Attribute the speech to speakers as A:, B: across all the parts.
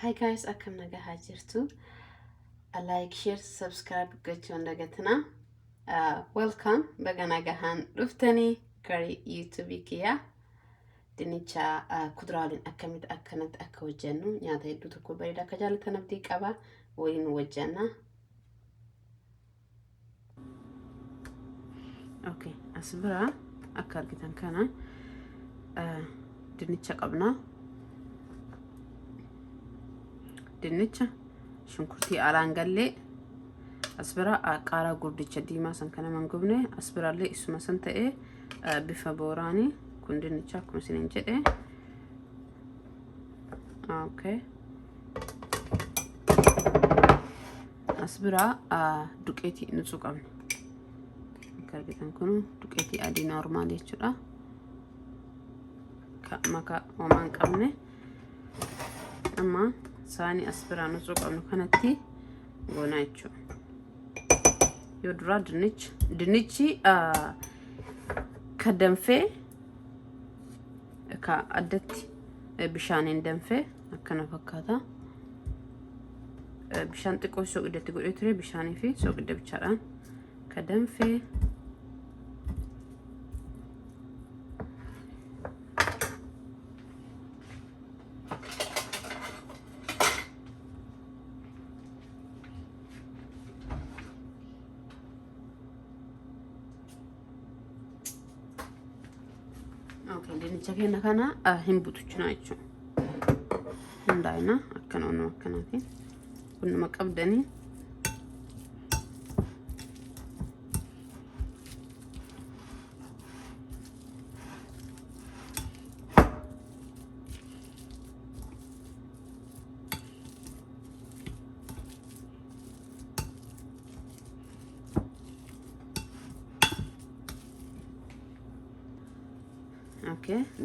A: Hi guys, akkam nagaa jirtu. Like, share, subscribe gochuu dagatna. Welcome. Baga nagahan dhuftani kari YouTube kiya. Dinicha kudraalin akkamit akkanat akka hojjennu nyaata hedduu tokko bareeda akka jaalatan abdii qaba. Waliin hojjenna. Okay, asbira akka argitan kana dinicha qabna. Dinicha shunkurtii alaan gallee asbira qaaraa gurdicha diimaa san kana mangubne asbiraallee isuma san ta'ee bifa booraanii kun dinicha akkuma isiniin jedhe. Okay, asbira duqeetii nutsuu qabna. Akka argitan kun duqeetii adii normaal jechuudha. Maka homaan qabne amma saani asbira nutsuu qabnu kanatti goona jechuudha. Yoo dura dinichi ka danfee ka addatti bishaaniin danfee akkana fakkaata. Bishaan xiqqoo soogidatti godhee ture bishaanii fi soogidda bichaadhaan ka danfee dinicha keenya kana hin butuchina jechuudha. Hundaa'ina akkana onnoo akkanaatiin kunnuma qabdanii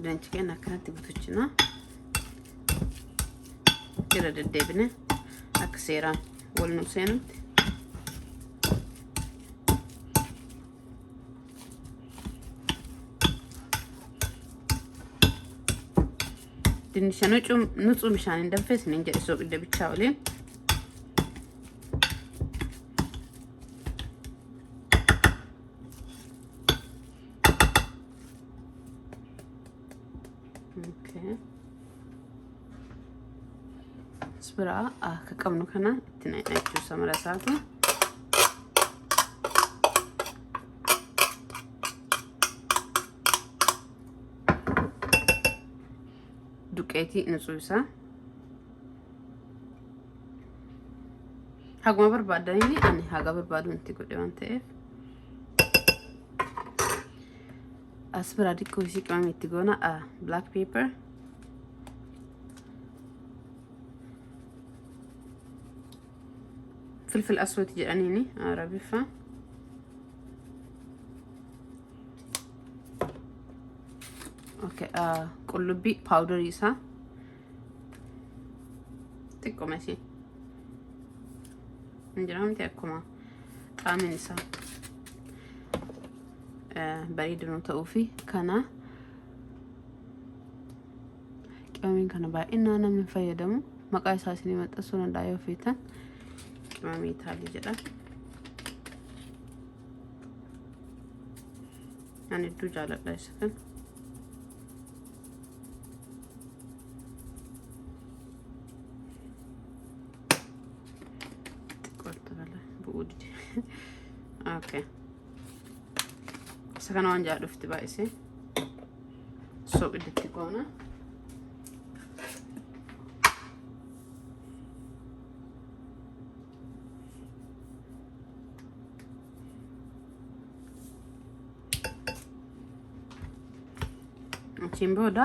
A: dinicha keenya akkanatti butuchina. Jira deddeebine akka seeraan wal nu seenutti dinicha nutsuu bishaaniin danfee isiniin jedhe soogidda bichaa waliin asbira akka qabnu kana itti naqachuu samara isaati. Duqeetii nutsuu isaa haguma barbaadanii ani haga barbaadu itti godhe waan ta'eef asbira diqqoo isii qimame itti goona. Black pepper, فلفل أسود جانيني عربيفة، أوكي قلبي باودر يسا تكو ماشي نجرهم تأكما طعمين يسا بريد نتوفي كنا كمين كنا با إننا من فيدمو مقاي ساسيني متأسونا دايو فيتان مامي تالي جدا يعني دو جالب لا يسكن قلت بلا بودي اوكي سكن وان جالب افتبائسي سوق الدتكونا Chimboda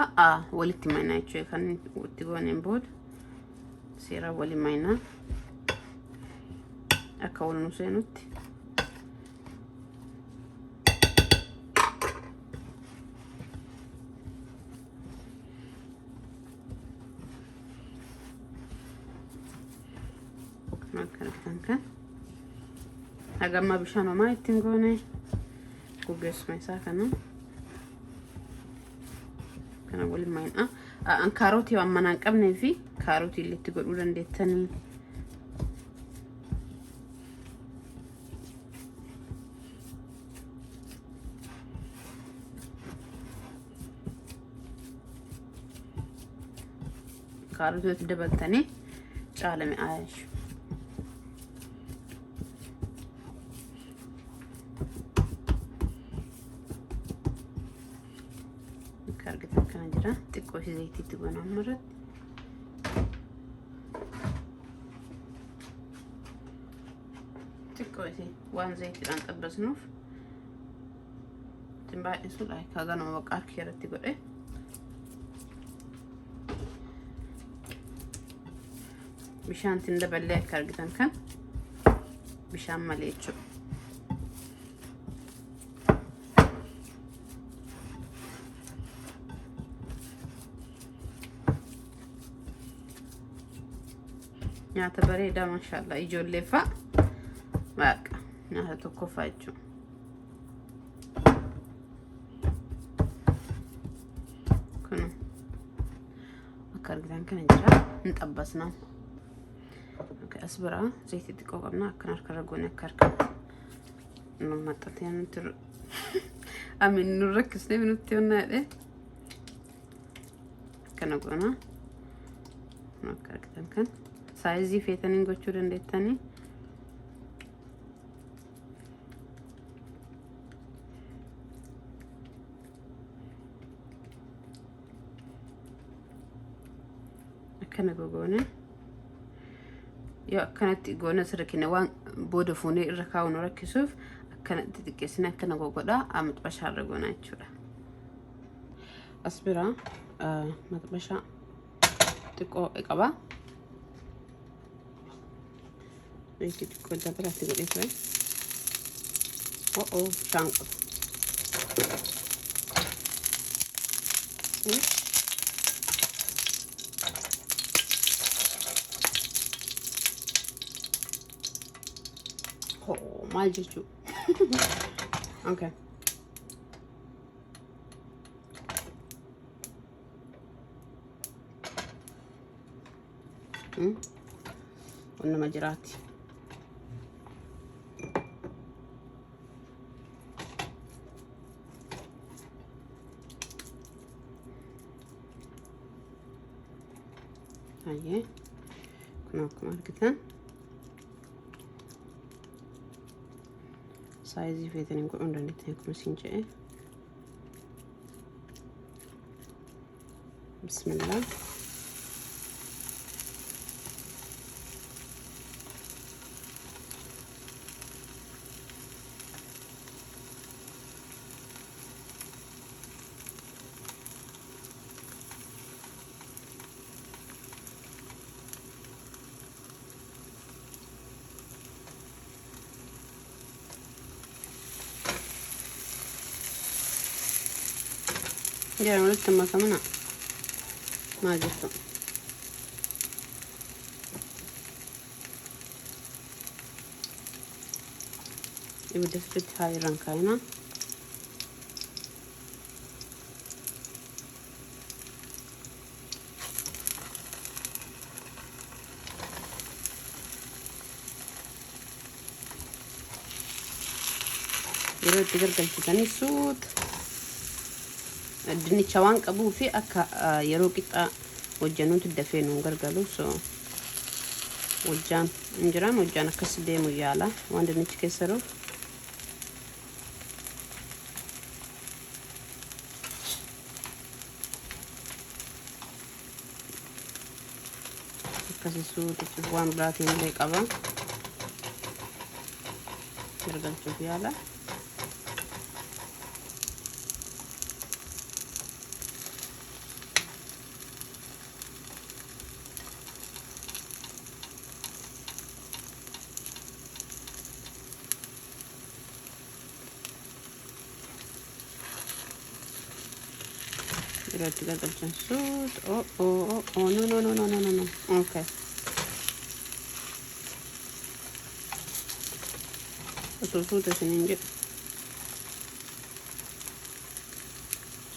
A: walitti maina jechuudha kan itti gooneen booda seera wali maina akka wal nu seenutti kan hagamma bishaan homaa ittiin goone guggeessuma isaa kana kana waliin maina an kaarotii waan manaan qabnee fi kaarotii illee itti godhuu dandeettanii. kaarotii dabaltanii caalame aayash. kargitan kana jira xiqqoo zayitiitti goonaa maratti. xiqqoo waan zayitiidhaan xabbasnuuf ittiin baay'isuudha. Kaganuma baqaa irratti godhe bishaan tin dabalee akka argitan kan bishaan malee jechuudha. nyaata bareedaa maashaallah ijoollee fa'a waaqa nyaata tokko fa'a jechuudha. kun akka argitan kana jira hin xabbasnaa. asbara zayti xiqqoo qabna akkan harkarra goone akka harkatti nu maxxatee nuti amin nu rakkisnee nutti onnaadhe kana goona. akka argitan kan saayizii feetaniin gochuu dandeettanii. akkana gogoone yoo akkanatti goona sirkine waan booda fuunee irra kaawunu rakkisuuf akkanatti xiqqeessine akkana gogodhaa maxxashaarra goona jechuudha. asbira maxxashaa xiqqoo qaba. zayti xiqqoo dabalatti godhee ture. shaanqo maal jechuu. okay nama jiraati. aye kun akkuma argitan saayizii feetaniin godhuu dandeettanii akkuma isin jedhe. bismillah. ya no le makamana maajisto ibida spit hayran kayna yeroo itti gargalchitanii suut dinnicha waan qabuu fi akka yeroo qixxaa hojjannuutti dafee nu gargaaru. so hojjaan akkas deemu yaala waan dinnichi keessa jiru. akkasi suutichi waan biraatiin illee qaba gargalchuuf yaala. Direct galchan suut. No. Okay. Suuta sinin jedhu.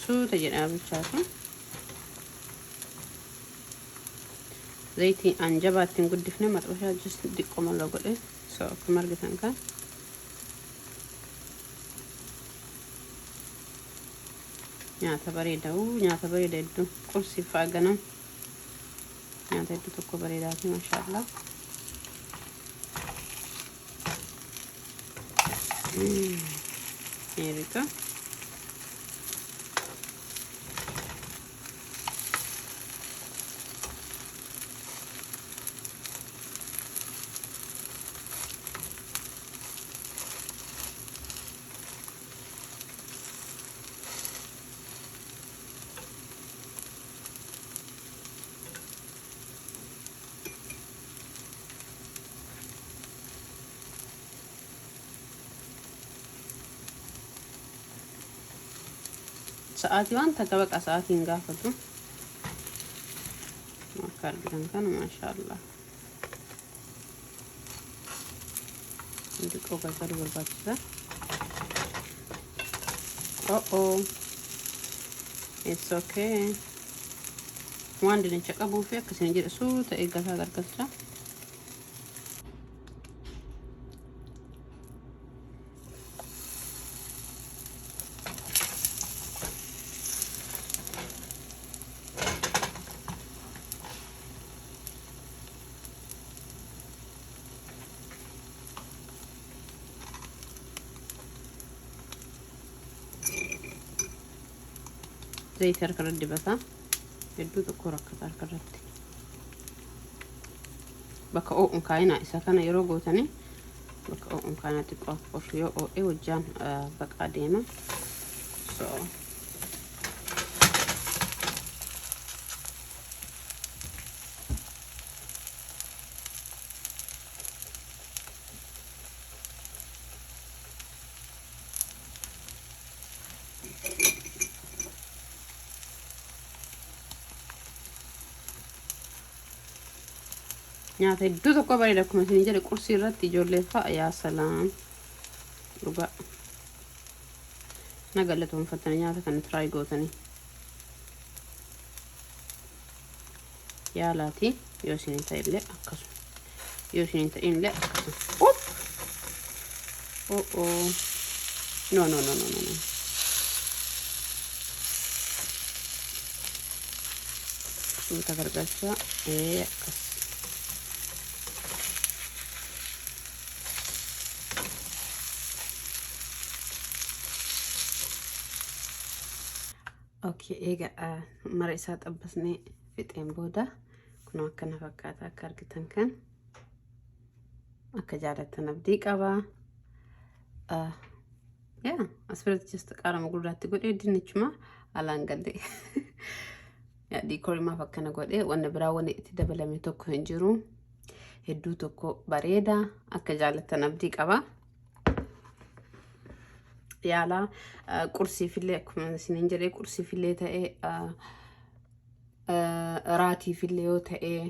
A: Suuta jedhama bichaatu. zayti anjabaatiin guddifne maxxashaa just diqqoma loo godhe so akkuma argitan kan nyaata bareeda hedduu qursiif ganam nyaata hedduu tokko bareedaati maashaallah. Here we go. Saati waan takka baqa saatiin gaafatu akka argitan kana maashaallah xiqqoo gargar barbaachisa. It's okay waan dinnicha qabuu fi akkasiin jedhe suuta eeggataa gargarsha. زيت harkarratti dibata hedduu tokko rakkata harkarratti bakka o'uun kaayina isa kana yeroo gootanii bakka o'uun kaayina xiqqoo of yoo o'ee wajjaan baqa deema so nyaata hedduu tokko bareeda akkuma isin jedhe qursii irratti ijoollee fa'a yaa salaam dhugaa nagallatoonfattanii nyaata kana try gootanii yaalaati yoo isin ta'illee akkasuma yoo isin ta'illee akkasuma no suuta gargaarsa akkas okay ega mara isaa xabbasne fixeen booda kun akkana fakkaata akka argitan kan akka jaalatan abdii qaba. Asirratti just qaarama gurraatti godhee dinnichuma alaan galee diikoorimaaf akkana godhee wanna biraa wanni itti dabalame tokko hin jiru hedduu tokko bareeda akka jaalatan abdii qaba. Yaala qursii fillee akkuma isin jedhee qursii fillee ta'ee raatii fillee yoo ta'ee